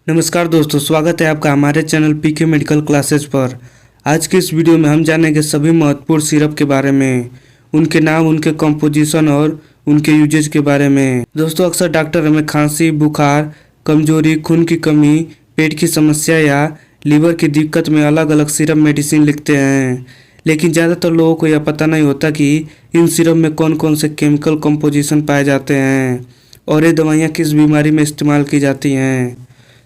नमस्कार दोस्तों, स्वागत है आपका हमारे चैनल पीके मेडिकल क्लासेज पर। आज के इस वीडियो में हम जानेंगे सभी महत्वपूर्ण सिरप के बारे में, उनके नाम, उनके कंपोजिशन और उनके यूजेज के बारे में। दोस्तों, अक्सर डॉक्टर हमें खांसी, बुखार, कमजोरी, खून की कमी, पेट की समस्या या लीवर की दिक्कत में अलग अलग सिरप मेडिसिन लिखते हैं, लेकिन ज़्यादातर लोगों को यह पता नहीं होता कि इन सिरप में कौन कौन से केमिकल कंपोजिशन पाए जाते हैं और ये दवाइयाँ किस बीमारी में इस्तेमाल की जाती हैं।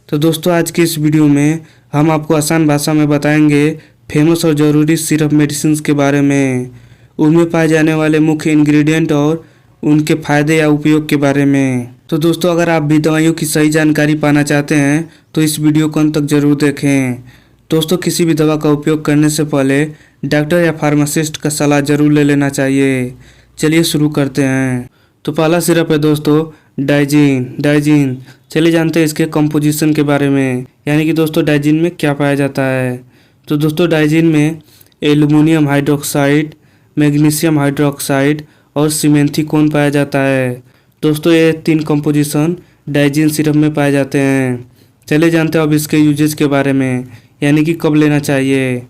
तो दोस्तों, आज की इस वीडियो में हम आपको आसान भाषा में बताएंगे फेमस और ज़रूरी सिरप मेडिसिन के बारे में, उनमें पाए जाने वाले मुख्य इंग्रेडिएंट और उनके फ़ायदे या उपयोग के बारे में। तो दोस्तों, अगर आप भी दवाइयों की सही जानकारी पाना चाहते हैं तो इस वीडियो को अंत तक जरूर देखें। दोस्तों, किसी भी दवा का उपयोग करने से पहले डॉक्टर या फार्मासिस्ट का सलाह जरूर ले लेना चाहिए। चलिए शुरू करते हैं। तो पहला सिरप है दोस्तों डाइजीन। चलिए जानते हैं इसके कंपोजिशन के बारे में, यानी कि दोस्तों डाइजीन में क्या पाया जाता है। तो दोस्तों, डाइजीन में एल्युमिनियम हाइड्रोक्साइड, मैग्नीशियम हाइड्रोक्साइड और सिमेंथिकोन पाया जाता है। दोस्तों, ये 3 कंपोजिशन डाइजीन सिरप में पाए जाते हैं। चलिए जानते हैं अब इसके यूजेज के बारे में, यानी कि कब लेना चाहिए।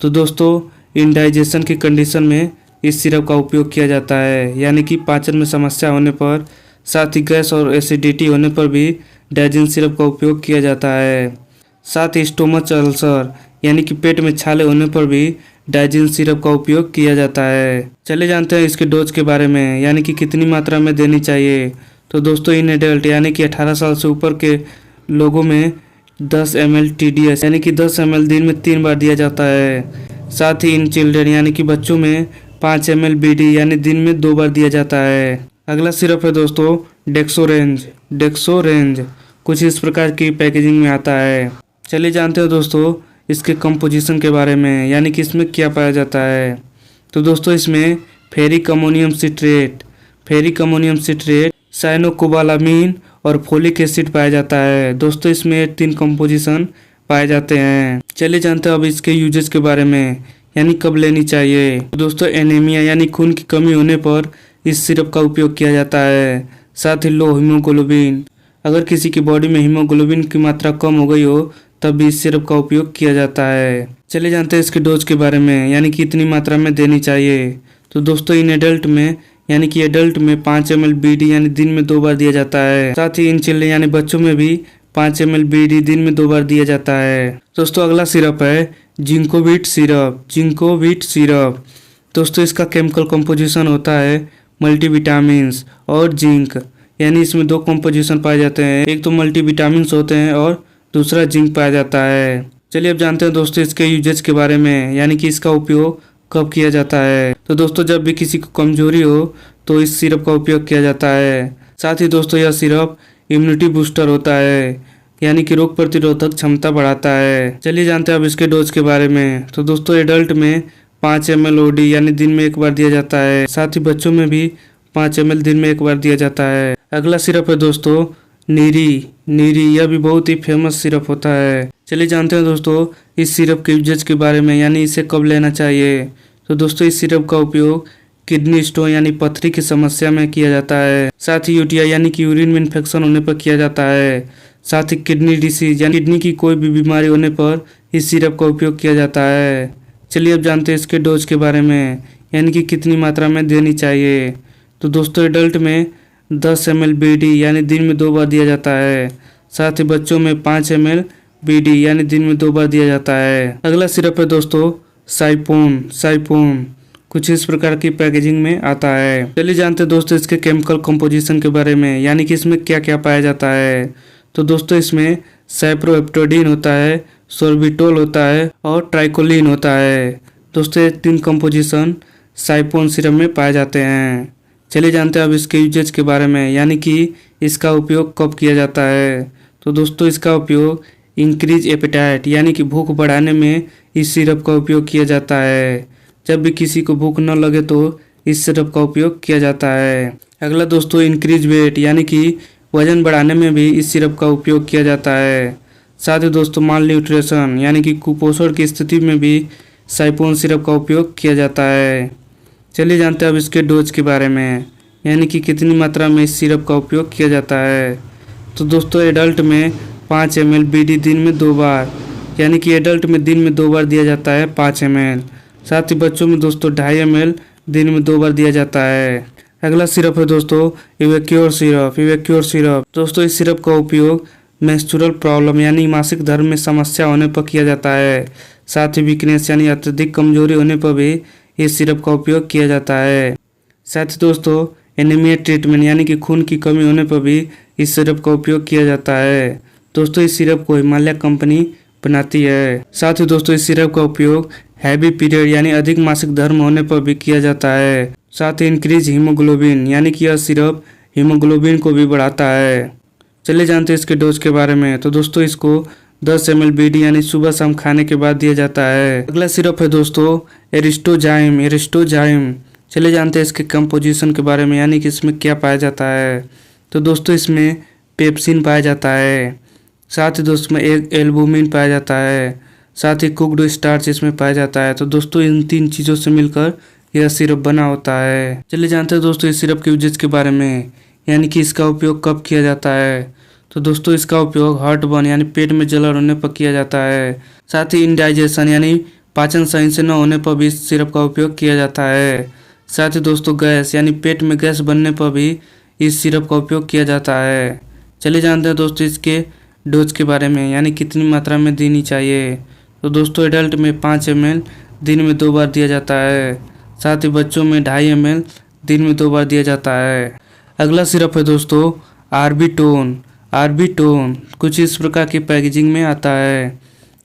तो दोस्तों, इंडाइजेशन की कंडीशन में इस सिरप का उपयोग किया जाता है, यानी कि पाचन में समस्या होने पर, साथ ही गैस और एसिडिटी होने पर भी डाइजीन सिरप का उपयोग किया जाता है। साथ ही स्टोमच अल्सर यानी कि पेट में छाले होने पर भी डाइजीन सिरप का उपयोग किया जाता है। चले जानते हैं इसके डोज के बारे में, यानी कि कितनी मात्रा में देनी चाहिए। तो दोस्तों, इन एडल्ट यानी कि 18 साल से ऊपर के लोगों में 10 ml TDS यानी कि 10 ml दिन में 3 बार दिया जाता है। साथ ही इन चिल्ड्रन यानी कि बच्चों में 5 ml BD यानी दिन में 2 बार दिया जाता है। अगला सिरप है दोस्तों डेक्सोरेंज कुछ इस प्रकार की पैकेजिंग में आता है। चलिए जानते हैं दोस्तों इसके कंपोजिशन के बारे में, यानी कि इसमें क्या पाया जाता है। तो दोस्तों, इसमें फेरिक अमोनियम सिट्रेट, साइनोकोबालामीन और फोलिक एसिड पाया जाता है। दोस्तों, इसमें 3 कंपोजिशन पाए जाते हैं। चलिए जानते हैं अब इसके यूजेस के बारे में, यानी कब लेनी चाहिए। दोस्तों, एनीमिया यानी खून की कमी होने पर इस सिरप का उपयोग किया जाता है। साथ ही लो हीमोग्लोबिन, अगर किसी की बॉडी में हीमोग्लोबिन की मात्रा कम हो गई हो तब भी इस सिरप का उपयोग किया जाता है। चलिए जानते हैं इसके डोज के बारे में, यानी कि इतनी मात्रा में देनी चाहिए। तो दोस्तों, इन एडल्ट में यानी कि एडल्ट में 5 ml BD यानी दिन में 2 बार दिया जाता है। साथ ही इन चिल्ड्रन यानी बच्चों में भी 5 ml BD दिन में 2 बार दिया जाता है। दोस्तों, अगला सिरप है जिंकोविट सिरप। दोस्तों, इसका केमिकल कंपोजिशन होता है मल्टीविटामिन्स और जिंक, यानी इसमें 2 कंपोजिशन पाए जाते हैं, एक तो मल्टीविटामिन्स होते हैं और दूसरा जिंक पाया जाता है। चलिए अब जानते हैं दोस्तों इसके यूजेज के बारे में, यानी कि इसका उपयोग कब किया जाता है। तो दोस्तों, जब भी किसी को कमजोरी हो तो इस सिरप का उपयोग किया जाता है। साथ ही दोस्तों, यह सिरप इम्यूनिटी बूस्टर होता है, यानी कि रोग प्रतिरोधक क्षमता बढ़ाता है। चलिए जानते हैं अब इसके डोज के बारे में। तो दोस्तों, एडल्ट में 5 ml OD यानी दिन में 1 बार दिया जाता है। साथ ही बच्चों में भी 5 ml दिन में 1 बार दिया जाता है। अगला सिरप है दोस्तों नीरी, यह भी बहुत ही फेमस सिरप होता है। चलिए जानते हैं दोस्तों इस सिरप के यूजेज के बारे में, यानी इसे कब लेना चाहिए। तो दोस्तों, इस सिरप का उपयोग किडनी स्टोन यानी पथरी की समस्या में किया जाता है। साथ ही UTI यानी कि यूरिन में इन्फेक्शन होने पर किया जाता है। साथ ही किडनी डिसीज यानी किडनी की कोई भी बीमारी होने पर इस सिरप का उपयोग किया जाता है। चलिए अब जानते हैं इसके डोज के बारे में, यानी कि कितनी मात्रा में देनी चाहिए। तो दोस्तों, एडल्ट में 10 ml BD यानी दिन में 2 बार दिया जाता है। साथ ही बच्चों में 5 ml BD यानी दिन में 2 बार दिया जाता है। अगला सिरप है दोस्तों साइपोन कुछ इस प्रकार की पैकेजिंग में आता है। चलिए जानते हैं दोस्तों इसके केमिकल कंपोजिशन के बारे में, यानी कि इसमें क्या क्या पाया जाता है। तो दोस्तों, इसमें साइप्रोहेप्टेडिन होता है, सोर्बिटोल होता है और ट्राइकोलिन होता है। दोस्तों, ये 3 कंपोजिशन साइपोन सिरप में पाए जाते हैं। चलिए जानते हैं अब इसके यूजेज के बारे में, यानी कि इसका उपयोग कब किया जाता है। तो दोस्तों, इसका उपयोग इंक्रीज एपेटाइट यानी कि भूख बढ़ाने में इस सिरप का उपयोग किया जाता है। जब भी किसी को भूख न लगे तो इस सिरप का उपयोग किया जाता है। अगला दोस्तों, इंक्रीज वेट यानी कि वजन बढ़ाने में भी इस सिरप का उपयोग किया जाता है। साथ ही दोस्तों, माल न्यूट्रिशन यानी कि कुपोषण की स्थिति में भी साइपोन सिरप का उपयोग किया जाता है। चलिए जानते हैं अब इसके डोज के बारे में, यानी कि कितनी मात्रा में इस सिरप का उपयोग किया जाता है। तो दोस्तों, एडल्ट में 5 ml BD दिन में 2 बार, यानी कि एडल्ट में दिन में 2 बार दिया जाता है 5 ml। साथ ही बच्चों में दोस्तों 2.5 ml दिन में 2 बार दिया जाता है। अगला सिरप है दोस्तों इवेक्योर सिरप। इवेक्योर सिरप दोस्तों, इस सिरप का उपयोग मेंस्ट्रुअल प्रॉब्लम यानी मासिक धर्म में समस्या होने पर किया जाता है। साथ ही वीकनेस यानी अत्यधिक कमजोरी होने पर भी इस सिरप का उपयोग किया जाता है। साथ ही दोस्तों एनीमिया ट्रीटमेंट यानी कि खून की कमी होने पर भी इस सिरप का उपयोग किया जाता है। दोस्तों इस सिरप को हिमालय कंपनी बनाती है। साथ ही दोस्तों इस सिरप का उपयोग हैवी पीरियड यानी अधिक मासिक धर्म होने पर भी किया जाता है। साथ ही इंक्रीज हीमोग्लोबिन यानी कि यह सिरप हीमोग्लोबिन को भी बढ़ाता है। चलिए जानते हैं इसके डोज के बारे में। तो दोस्तों इसको 10 ml BD यानी सुबह शाम खाने के बाद दिया जाता है। अगला सिरप है दोस्तों एरिस्टोजाइम। एरिस्टोजाइम चलिए जानते हैं इसके कंपोजिशन के बारे में, यानी कि इसमें क्या पाया जाता है। तो दोस्तों इसमें पेप्सिन पाया जाता है। साथ ही दोस्तों में एक एल्बुमिन पाया जाता है। साथ ही कुक्ड स्टार्च इसमें पाया जाता है। तो दोस्तों इन 3 चीज़ों से मिलकर यह सिरप बना होता है। चलिए जानते हैं दोस्तों इस सिरप के यूजेस के बारे में, यानी कि इसका उपयोग कब किया जाता है। तो दोस्तों इसका उपयोग हार्ट बर्न यानी पेट में जलन होने पर किया जाता है। साथ ही इंडाइजेशन यानी पाचन सही से न होने पर भी इस सिरप का उपयोग किया जाता है। साथ ही दोस्तों गैस यानी पेट में गैस बनने पर भी इस सिरप का उपयोग किया जाता है। चलिए जानते हैं दोस्तों इसके डोज के बारे में, यानी कितनी मात्रा में देनी चाहिए। तो दोस्तों एडल्ट में 5 ml दिन में 2 बार दिया जाता है। साथ ही बच्चों में 2.5 ml दिन में 2 बार दिया जाता है। अगला सिरप है दोस्तों आर्बिटोन। आर्बिटोन कुछ इस प्रकार की पैकेजिंग में आता है।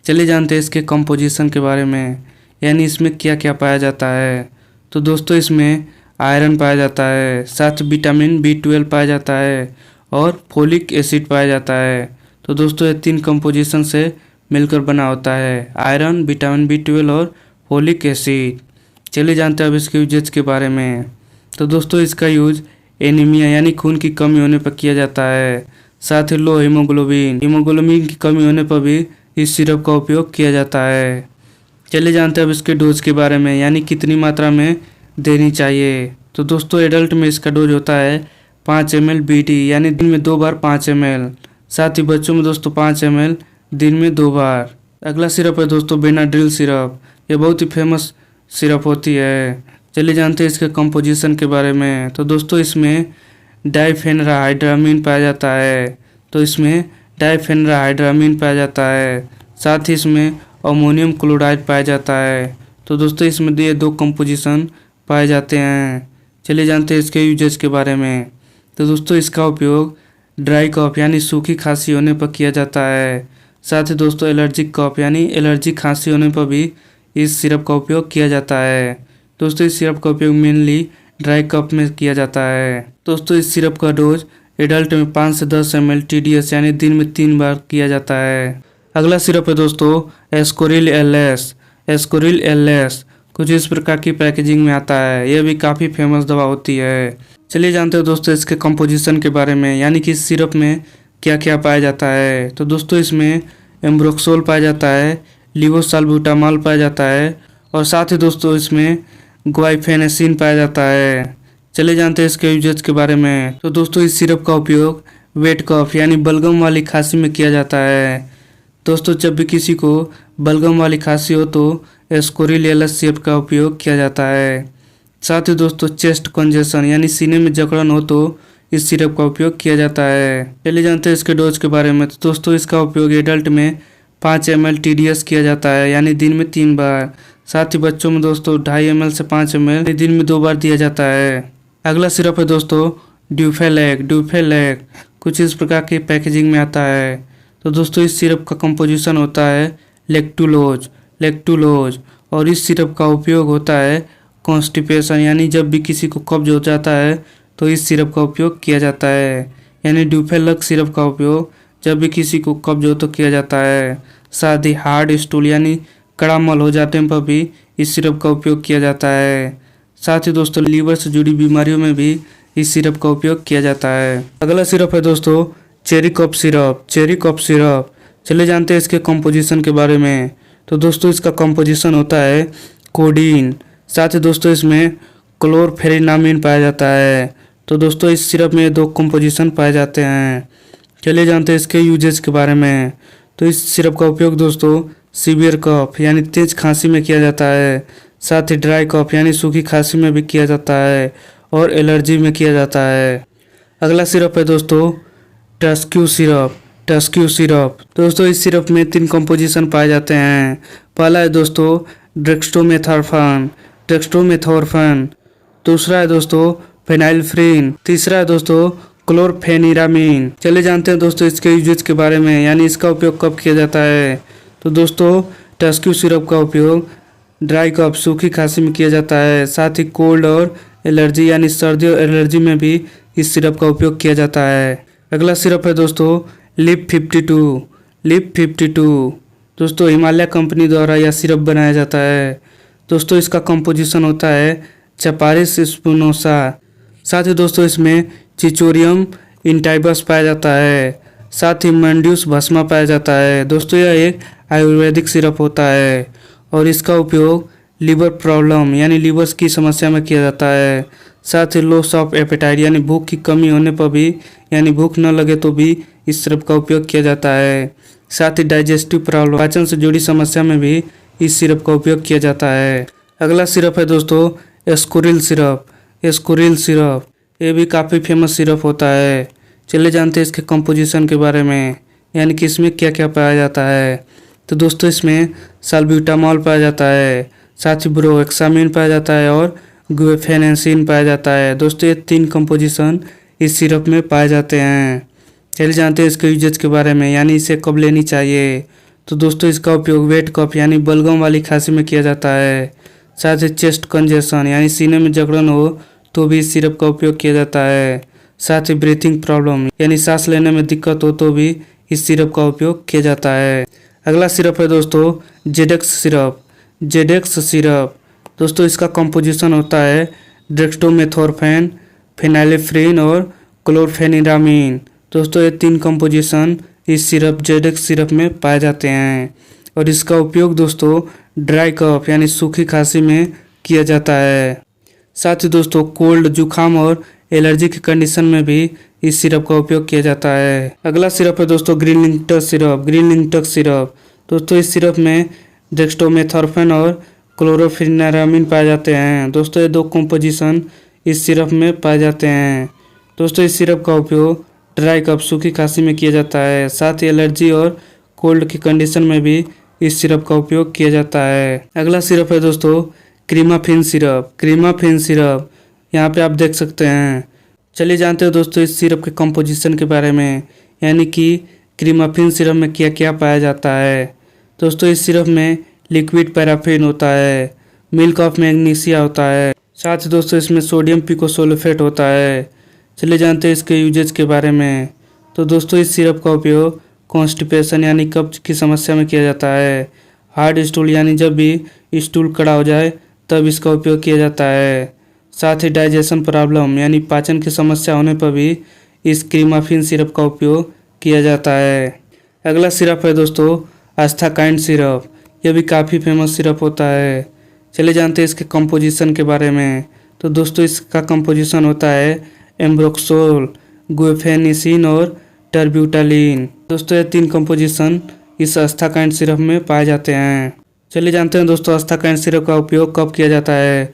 चलिए जानते हैं इसके कंपोजिशन के बारे में, यानी इसमें क्या क्या पाया जाता है। तो दोस्तों इसमें आयरन पाया जाता है, साथ विटामिन B12 पाया जाता है और फोलिक एसिड पाया जाता है। तो दोस्तों ये 3 कंपोजिशन से मिलकर बना होता है, आयरन, विटामिन B12 और फोलिक एसिड। चलिए जानते हैं अब इसके यूजेस के बारे में। तो दोस्तों इसका यूज एनीमिया यानी खून की कमी होने पर किया जाता है। साथ ही लो हीमोग्लोबिन की कमी होने पर भी इस सिरप का उपयोग किया जाता है। चलिए जानते हैं अब इसके डोज के बारे में, यानी कितनी मात्रा में देनी चाहिए। तो दोस्तों एडल्ट में इसका डोज होता है 5 ml BD यानी दिन में 2 बार 5 ml। साथ ही बच्चों में दोस्तों 5 ml दिन में 2 बार। अगला सिरप है दोस्तों बेनाड्रिल सिरप। ये बहुत ही फेमस सिरप होती है। चलिए जानते हैं इसके कंपोजिशन के बारे में। तो दोस्तों इसमें डाइफेनराहाइड्रामीन पाया जाता है। तो इसमें डाइफेनराहाइड्रामीन पाया जाता है। साथ ही इसमें अमोनियम क्लोराइड पाया जाता है। तो दोस्तों इसमें ये 2 कंपोजिशन पाए जाते हैं। चलिए जानते हैं इसके यूजेस के बारे में। तो दोस्तों इसका उपयोग ड्राई कफ यानी सूखी खांसी होने पर किया जाता है। साथ ही दोस्तों एलर्जिक कफ यानी एलर्जी खांसी होने पर भी इस सिरप का उपयोग किया जाता है। दोस्तों इस सिरप का उपयोग मेनली ड्राई कफ में किया जाता है। दोस्तों इस सिरप का डोज एडल्ट में 5 से 10 ml TDS यानी दिन में 3 बार किया जाता है। अगला सिरप है दोस्तों एस्कोरिल एलएस। एस्कोरिल एलएस कुछ इस प्रकार की पैकेजिंग में आता है। यह भी काफ़ी फेमस दवा होती है। चलिए जानते हो दोस्तों इसके कंपोजिशन के बारे में, यानी कि इस सिरप में क्या क्या पाया जाता है। तो दोस्तों इसमें एम्ब्रोक्सोल पाया जाता है, लिवोसाल्बुटामॉल पाया जाता है और साथ ही दोस्तों इसमें ग्वाइफेनेसिन पाया जाता है। चलिए जानते हैं इसके यूजेस के बारे में। तो दोस्तों इस सिरप का उपयोग वेट कफ यानी बलगम वाली खांसी में किया जाता है। दोस्तों जब भी किसी को बलगम वाली खांसी हो तो एस्कोरिल एलएस सिरप का उपयोग किया जाता है। साथ ही दोस्तों चेस्ट कंजेशन यानी सीने में जकड़न हो तो इस सिरप का उपयोग किया जाता है। चलिए जानते हैं इसके डोज के बारे में। तो दोस्तों इसका उपयोग एडल्ट में 5 ml TDS किया जाता है यानी दिन में 3 बार। साथ ही बच्चों में दोस्तों 2.5 ml से 5 ml दिन में 2 बार दिया जाता है। अगला सिरप है दोस्तों ड्यूफेलैक। ड्यूफेलैक कुछ इस प्रकार की पैकेजिंग में आता है। तो दोस्तों इस सिरप का कंपोजिशन होता है लेक्टुलोज। लेक्टुलोज और इस सिरप का उपयोग होता है कॉन्स्टिपेशन यानी जब भी किसी को कब्ज हो जाता है तो इस सिरप का उपयोग किया जाता है। यानी ड्यूफेलैक सिरप का उपयोग जब भी किसी को कब्ज हो तो किया जाता है। साथ ही हार्ड स्टूल यानी कड़ा मल हो जाने पर भी इस सिरप का उपयोग किया जाता है। साथ ही दोस्तों लीवर से जुड़ी बीमारियों में भी इस सिरप का उपयोग किया जाता है। अगला सिरप है दोस्तों cherry cough syrup. Cherry cough syrup चलिए जानते हैं इसके कंपोजिशन के बारे में। तो दोस्तों इसका कंपोजिशन होता है कोडीन। साथ ही दोस्तों इसमें क्लोरफेनिनामिन पाया जाता है। तो दोस्तों इस सिरप में 2 कंपोजिशन पाए जाते हैं। चलिए जानते हैं इसके यूजेस के बारे में। तो इस सिरप का उपयोग दोस्तों सीवियर कफ यानी तेज खांसी में किया जाता है, साथ ही ड्राई कफ यानी सूखी खांसी में भी किया जाता है और एलर्जी में किया जाता है। अगला सिरप है दोस्तों टस्क्यू सिरप। टस्क्यू सिरप दोस्तों इस सिरप में 3 कंपोजिशन पाए जाते हैं। पहला है दोस्तों डेक्स्ट्रोमेथॉर्फन। डेक्स्ट्रोमेथॉर्फन। दूसरा है दोस्तों फेनाइलफ्रीन। तीसरा है दोस्तों क्लोरफेनिरामीन। चलिए जानते हैं दोस्तों इसके यूजेस के बारे में, यानी इसका उपयोग कब किया जाता है। तो दोस्तों टस्क्यू सिरप का उपयोग ड्राई कफ सूखी खांसी में किया जाता है, साथ ही कोल्ड और एलर्जी यानी सर्दी और एलर्जी में भी इस सिरप का उपयोग किया जाता है। अगला सिरप है दोस्तों लिप 52। लिप 52 दोस्तों हिमालय कंपनी द्वारा यह सिरप बनाया जाता है। दोस्तों इसका कंपोजिशन होता है चपारिस स्पुनोसा। साथ ही दोस्तों इसमें चिचोरियम इंटाइबस पाया जाता है, साथ ही मंड्यूस भस्मा पाया जाता है। दोस्तों यह एक आयुर्वेदिक सिरप होता है और इसका उपयोग लीवर प्रॉब्लम यानी लीवर की समस्या में किया जाता है, साथ ही लॉस ऑफ एपेटाइट यानी भूख की कमी होने पर भी यानी भूख न लगे तो भी इस सिरप का उपयोग किया जाता है। साथ ही डाइजेस्टिव प्रॉब्लम पाचन से जुड़ी समस्या में भी इस सिरप का उपयोग किया जाता है। अगला सिरप है दोस्तों एस्कोरिल सिरप। एस्कोरिल सिरप ये भी काफ़ी फेमस सिरप होता है। चलिए जानते हैं इसके कंपोजिशन के बारे में, यानी कि इसमें क्या क्या पाया जाता है। तो दोस्तों इसमें साल्ब्यूटामॉल पाया जाता है, साथ ही ब्रोहेक्सामिन पाया जाता है और गुएफेनेसिन पाया जाता है। दोस्तों ये 3 कंपोजिशन इस सिरप में पाए जाते हैं। चलिए जानते हैं इसके यूजेस के बारे में, यानी इसे कब लेनी चाहिए। तो दोस्तों इसका उपयोग वेट कफ यानी बलगम वाली खांसी में किया जाता है, साथ ही चेस्ट कंजेशन यानी सीने में जकड़न हो तो भी इस सिरप का उपयोग किया जाता है, साथ ही ब्रीथिंग प्रॉब्लम यानी सांस लेने में दिक्कत हो तो भी इस सिरप का उपयोग किया जाता है। अगला सिरप है दोस्तों जेडेक्स सिरप। जेडेक्स सिरप दोस्तों इसका कंपोजिशन होता है डेक्स्ट्रोमेथोर्फेन, फेनाइलेफ्रीन और क्लोरफेनिरामीन। दोस्तों ये 3 कंपोजिशन इस सिरप जेडेक्स सिरप में पाए जाते हैं और इसका उपयोग दोस्तों ड्राई कफ यानी सूखी खांसी में किया जाता है, साथ ही दोस्तों कोल्ड जुखाम और एलर्जी की कंडीशन में भी इस सिरप का उपयोग किया जाता है। अगला सिरप है दोस्तों green linctus syrup. Green linctus syrup दोस्तों इस सिरप में डेक्स्ट्रोमेथॉर्फेन और क्लोरोफेनिरामीन पाए जाते हैं। दोस्तों ये 2 कंपोजिशन इस सिरप में पाए जाते हैं। दोस्तों इस सिरप का उपयोग ड्राई कफ सूखी खांसी में किया जाता है, साथ ही एलर्जी और कोल्ड की कंडीशन में भी इस सिरप का उपयोग किया जाता है। अगला सिरप है दोस्तों क्रीमाफिन सिरप। क्रीमाफिन सिरप यहाँ पे आप देख सकते हैं। चलिए जानते हैं दोस्तों इस सिरप के कंपोजिशन के बारे में, यानी कि क्रीमाफिन सिरप में क्या क्या पाया जाता है। दोस्तों इस सिरप में लिक्विड पैराफिन होता है, मिल्क ऑफ मैग्नीशिया होता है, साथ ही दोस्तों इसमें सोडियम पिकोसोल्फेट होता है। चलिए जानते हैं इसके यूजेस के बारे में। तो दोस्तों इस सिरप का उपयोग कॉन्स्टिपेशन यानी कब्ज की समस्या में किया जाता है, हार्ड स्टूल यानी जब भी स्टूल कड़ा हो जाए तब इसका उपयोग किया जाता है, साथ ही डाइजेशन प्रॉब्लम यानी पाचन की समस्या होने पर भी इस क्रीमाफिन सिरप का उपयोग किया जाता है। अगला सिरप है दोस्तों आस्थाकाइंड सिरप। यह भी काफ़ी फेमस सिरप होता है। चलिए जानते हैं इसके कंपोजिशन के बारे में। तो दोस्तों इसका कंपोजिशन होता है एम्ब्रोक्सोल, गुएफेनिसिन और टर्ब्यूटालिन। दोस्तों ये 3 कंपोजिशन इस आस्थाकाइंड सिरप में पाए जाते हैं। चलिए जानते हैं दोस्तों आस्थाकाइंड सिरप का उपयोग कब किया जाता है।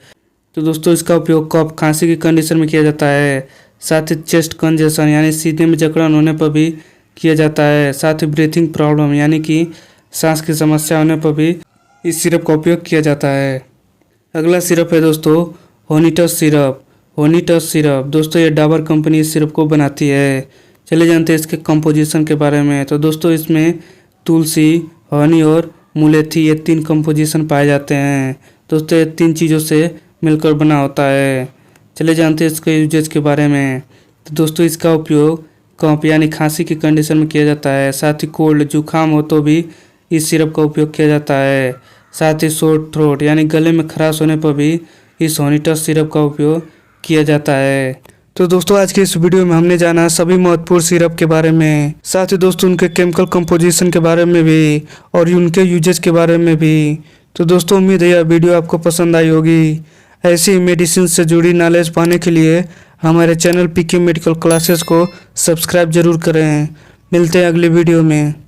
तो दोस्तों इसका उपयोग कफ खांसी की कंडीशन में किया जाता है, साथ ही चेस्ट कंजेशन यानी सीने में जकड़न होने पर भी किया जाता है, साथ ही ब्रीथिंग प्रॉब्लम यानी कि सांस की समस्या होने पर भी इस सिरप का उपयोग किया जाता है। अगला सिरप है दोस्तों होनीटस सिरप। होनीटस सिरप दोस्तों ये डाबर कंपनी इस सिरप को बनाती है। चलिए जानते हैं इसके कंपोजिशन के बारे में। तो दोस्तों इसमें तुलसी, हनी और मुलेठी ये 3 कंपोजिशन पाए जाते हैं। दोस्तों ये 3 चीज़ों से मिलकर बना होता है। चलिए जानते हैं इसके यूजेस के बारे में। तो दोस्तों इसका उपयोग कफ यानी खांसी की कंडीशन में किया जाता है, साथ ही कोल्ड जुखाम हो तो भी इस सिरप का उपयोग किया जाता है, साथ ही सोर थ्रोट यानी गले में खराश होने पर भी इस होनीटस सिरप का उपयोग किया जाता है। तो दोस्तों आज के इस वीडियो में हमने जाना सभी महत्वपूर्ण सिरप के बारे में, साथ ही दोस्तों उनके केमिकल कंपोजिशन के बारे में भी और उनके यूजेस के बारे में भी। तो दोस्तों उम्मीद है यह वीडियो आपको पसंद आई होगी। ऐसी ही मेडिसिन से जुड़ी नॉलेज पाने के लिए हमारे चैनल पीके मेडिकल क्लासेस को सब्सक्राइब जरूर करें। मिलते हैं अगले वीडियो में।